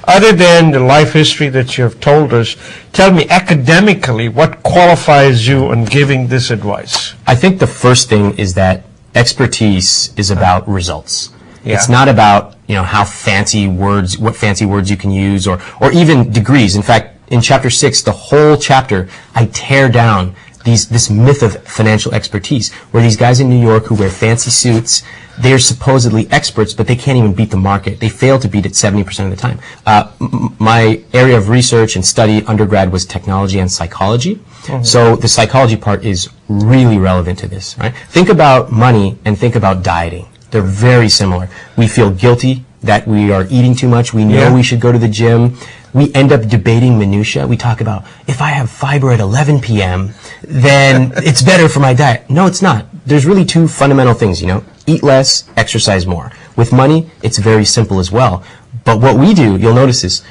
Other than the life history that you have told us, tell me academically what qualifies you on giving this advice. I think the first thing is that expertise is about results. Yeah. It's not about, how fancy words, what fancy words you can use, or even degrees. In fact, in chapter 6, the whole chapter, I tear down this myth of financial expertise, where these guys in New York who wear fancy suits, they're supposedly experts, but they can't even beat the market. They fail to beat it 70% of the time. My area of research and study undergrad was technology and psychology. Mm-hmm. So the psychology part is really relevant to this, right? Think about money and think about dieting. They're very similar. We feel guilty that we are eating too much. We know we should go to the gym. We end up debating minutia. We talk about, if I have fiber at 11 p.m., then it's better for my diet. No, it's not. There's really two fundamental things, Eat less, exercise more. With money, it's very simple as well. But what we do, you'll notice is,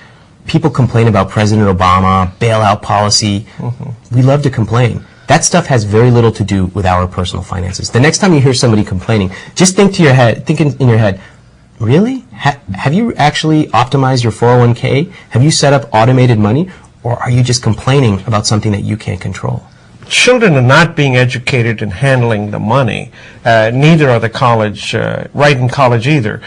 people complain about President Obama, bailout policy. Mm-hmm. We love to complain. That stuff has very little to do with our personal finances. The next time you hear somebody complaining, just think in your head, really? Have you actually optimized your 401k? Have you set up automated money? Or are you just complaining about something that you can't control? Children are not being educated in handling the money. Neither are right in college either.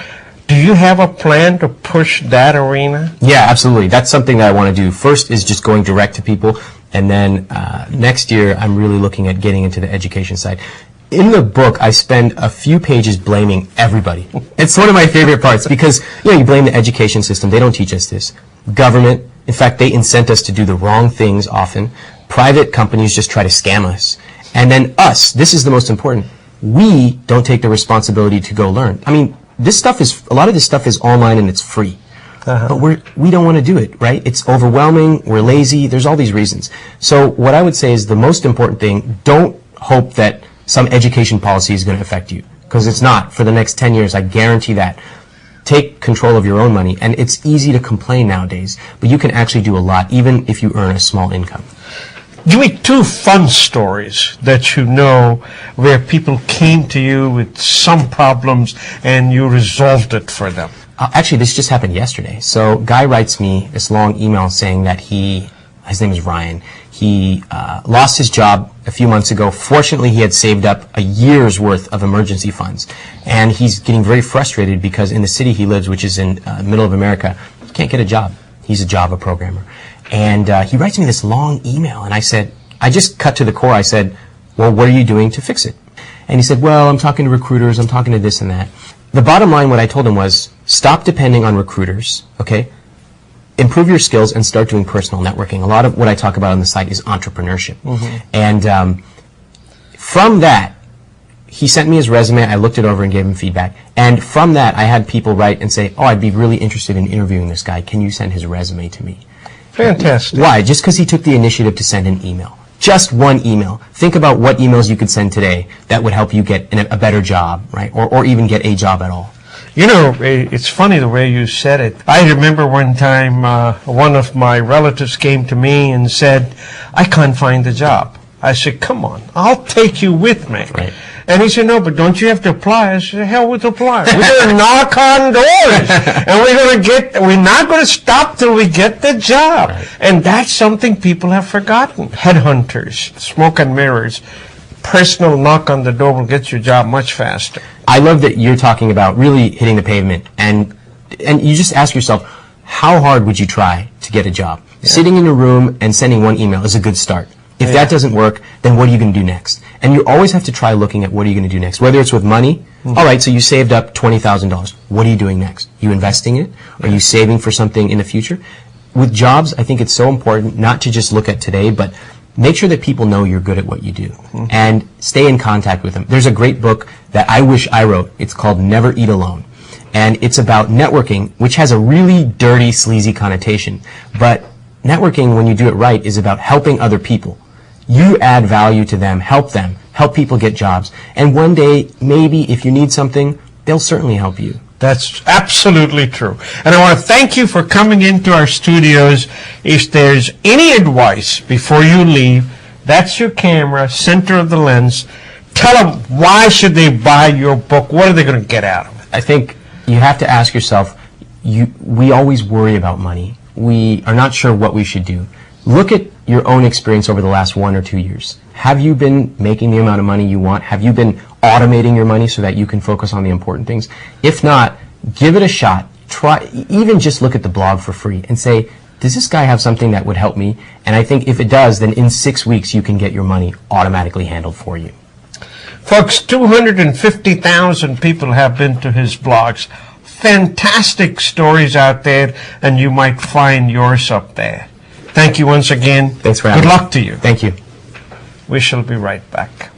Do you have a plan to push that arena? Yeah, absolutely. That's something that I want to do. First is just going direct to people. And then next year, I'm really looking at getting into the education side. In the book, I spend a few pages blaming everybody. It's one of my favorite parts because, you blame the education system. They don't teach us this. Government, in fact, they incent us to do the wrong things often. Private companies just try to scam us. And then us, this is the most important. We don't take the responsibility to go learn. I mean, a lot of this stuff is online and it's free. But we don't want to do it, right? It's overwhelming, we're lazy, there's all these reasons. So what I would say is the most important thing, don't hope that some education policy is going to affect you, because it's not. For the next 10 years, I guarantee that. Take control of your own money, and it's easy to complain nowadays, but you can actually do a lot, even if you earn a small income. Give me two fun stories that you know where people came to you with some problems and you resolved it for them. Actually, this just happened yesterday. So, guy writes me this long email saying that his name is Ryan. He lost his job a few months ago. Fortunately, he had saved up a year's worth of emergency funds. And he's getting very frustrated because in the city he lives, which is in the middle of America, he can't get a job. He's a Java programmer. And he writes me this long email. And I just cut to the core. I said, well, what are you doing to fix it? And he said, well, I'm talking to recruiters. I'm talking to this and that. The bottom line, what I told him was, stop depending on recruiters, okay? Improve your skills and start doing personal networking. A lot of what I talk about on the site is entrepreneurship. Mm-hmm. And from that, he sent me his resume. I looked it over and gave him feedback. And from that, I had people write and say, oh, I'd be really interested in interviewing this guy. Can you send his resume to me? Fantastic. Why? Just because he took the initiative to send an email. Just one email. Think about what emails you could send today that would help you get a better job, right? Or even get a job at all. It's funny the way you said it. I remember one time one of my relatives came to me and said, I can't find a job. I said, come on, I'll take you with me. Right. And he said, no, but don't you have to apply? I said, hell with apply. We're going to knock on doors. And we're not going to stop till we get the job. Right. And that's something people have forgotten. Headhunters, smoke and mirrors. Personal knock on the door will get your job much faster. I love that you're talking about really hitting the pavement. And you just ask yourself, how hard would you try to get a job? Yeah. Sitting in a room and sending one email is a good start. If that doesn't work, then what are you going to do next? And you always have to try looking at what are you going to do next. Whether it's with money, all right, so you saved up $20,000. What are you doing next? You investing it? Are you saving for something in the future? With jobs, I think it's so important not to just look at today, but make sure that people know you're good at what you do. And stay in contact with them. There's a great book that I wish I wrote. It's called Never Eat Alone. And it's about networking, which has a really dirty, sleazy connotation. But networking, when you do it right, is about helping other people. You add value to them, help people get jobs. And one day, maybe if you need something, they'll certainly help you. That's absolutely true. And I want to thank you for coming into our studios. If there's any advice before you leave, that's your camera, center of the lens. Tell them why should they buy your book? What are they going to get out of it? I think you have to ask yourself, we always worry about money. We are not sure what we should do. Look at your own experience over the last 1 or 2 years. Have you been making the amount of money you want? Have you been automating your money so that you can focus on the important things? If not, give it a shot. Try, even just look at the blog for free and say, does this guy have something that would help me? And I think if it does, then in 6 weeks you can get your money automatically handled for you. Folks, 250,000 people have been to his blogs. Fantastic stories out there, and you might find yours up there. Thank you once again. Thanks for having me. Good luck to you. Thank you. We shall be right back.